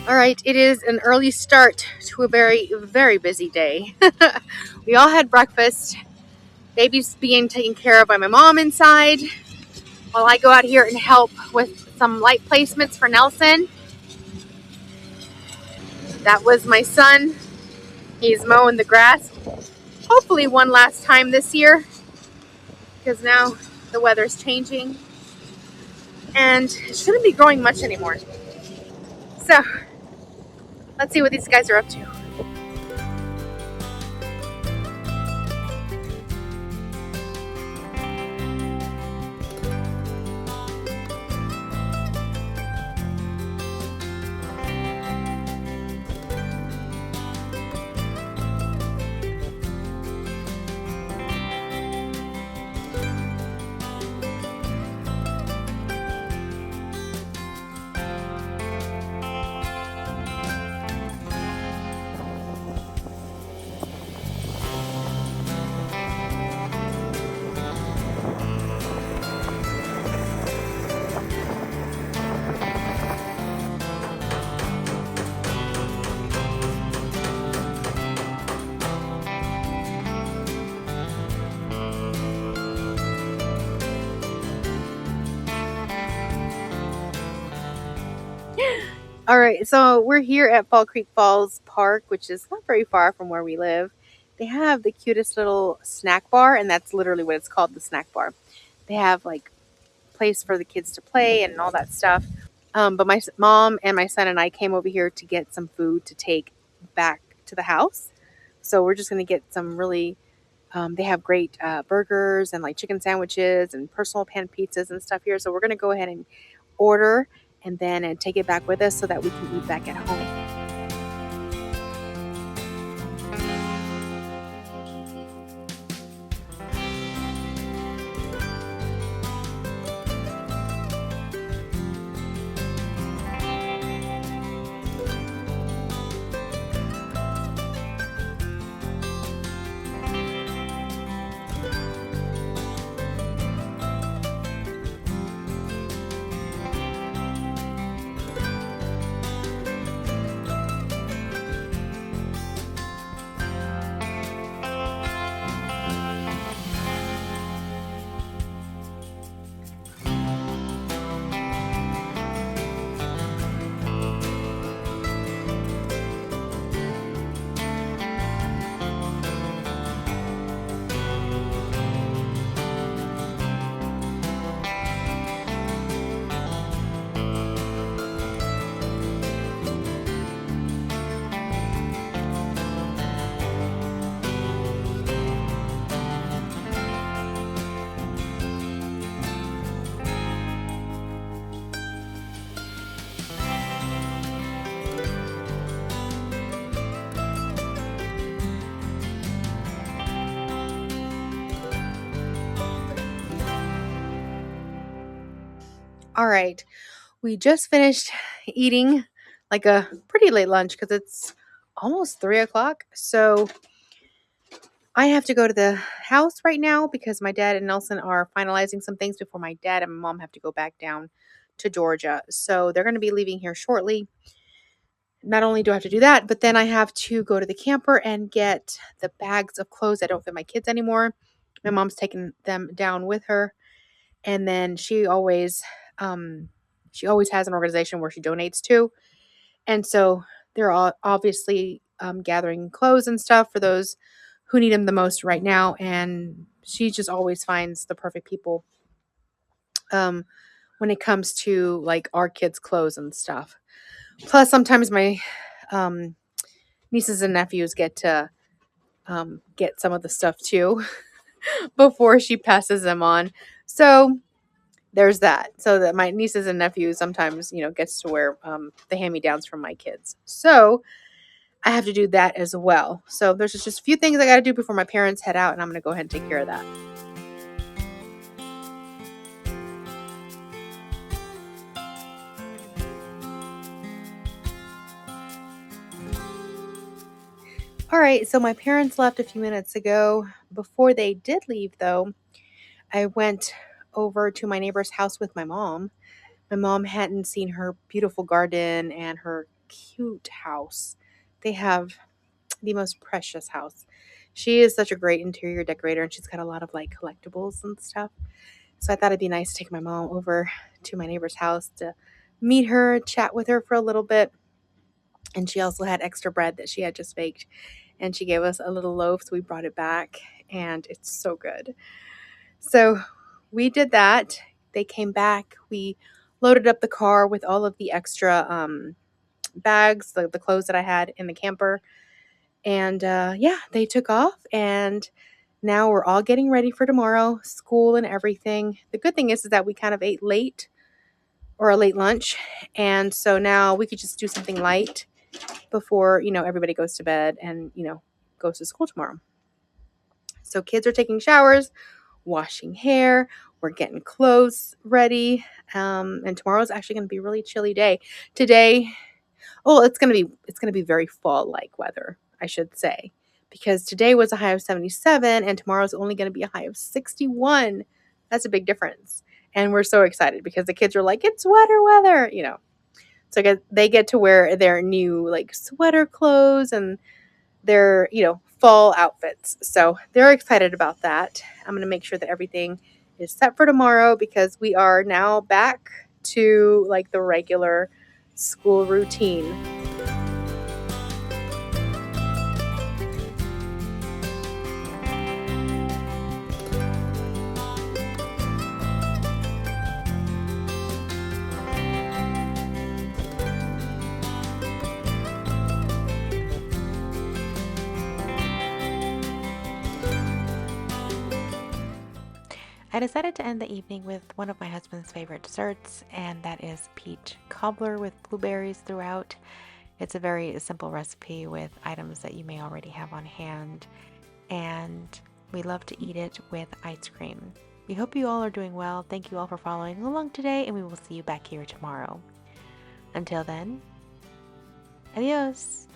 All right, it is an early start to a very, very busy day. We all had breakfast. Baby's being taken care of by my mom inside while I go out here and help with some light placements for Nelson. That was my son. He's mowing the grass. Hopefully one last time this year because now the weather's changing and it shouldn't be growing much anymore. So let's see what these guys are up to. All right, so we're here at Fall Creek Falls Park, which is not very far from where we live. They have the cutest little snack bar, and that's literally what it's called, the snack bar. They have like place for the kids to play and all that stuff. But my mom and my son and I came over here to get some food to take back to the house. So we're just going to get some really, they have great burgers and like chicken sandwiches and personal pan pizzas and stuff here. So we're going to go ahead and order and then take it back with us so that we can eat back at home. All right, we just finished eating like a pretty late lunch because it's almost 3 o'clock. So I have to go to the house right now because my dad and Nelson are finalizing some things before my dad and my mom have to go back down to Georgia. So they're going to be leaving here shortly. Not only do I have to do that, but then I have to go to the camper and get the bags of clothes that don't fit my kids anymore. My mom's taking them down with her, and then she always has an organization where she donates to, and so they're all obviously gathering clothes and stuff for those who need them the most right now. And she just always finds the perfect people when it comes to like our kids' clothes and stuff. Plus, sometimes my um, nieces and nephews get to get some of the stuff too before she passes them on. So there's that. So that my nieces and nephews sometimes, gets to wear the hand-me-downs from my kids. So I have to do that as well. So there's just a few things I got to do before my parents head out, and I'm going to go ahead and take care of that. All right, so my parents left a few minutes ago. Before they did leave, though, I went over to my neighbor's house with my mom. My mom hadn't seen her beautiful garden and her cute house. They have the most precious house. She is such a great interior decorator, and she's got a lot of like collectibles and stuff. So I thought it'd be nice to take my mom over to my neighbor's house to meet her, chat with her for a little bit. And she also had extra bread that she had just baked, and she gave us a little loaf, so we brought it back, and it's so good. So we did that. They came back. We loaded up the car with all of the extra bags, the clothes that I had in the camper. And yeah, they took off. And now we're all getting ready for tomorrow, school and everything. The good thing is that we kind of ate late, or a late lunch. And so now we could just do something light before, everybody goes to bed and, goes to school tomorrow. So kids are taking showers, washing hair. We're getting clothes ready. And tomorrow's actually going to be a really chilly day. Today, it's going to be very fall-like weather, I should say, because today was a high of 77 and tomorrow's only going to be a high of 61. That's a big difference. And we're so excited because the kids are like, it's sweater weather. So they get to wear their new like sweater clothes and their, fall outfits. So they're excited about that. I'm going to make sure that everything is set for tomorrow because we are now back to like the regular school routine. I decided to end the evening with one of my husband's favorite desserts, and that is peach cobbler with blueberries throughout. It's a very simple recipe with items that you may already have on hand, and we love to eat it with ice cream. We hope you all are doing well. Thank you all for following along today, and we will see you back here tomorrow. Until then, adios!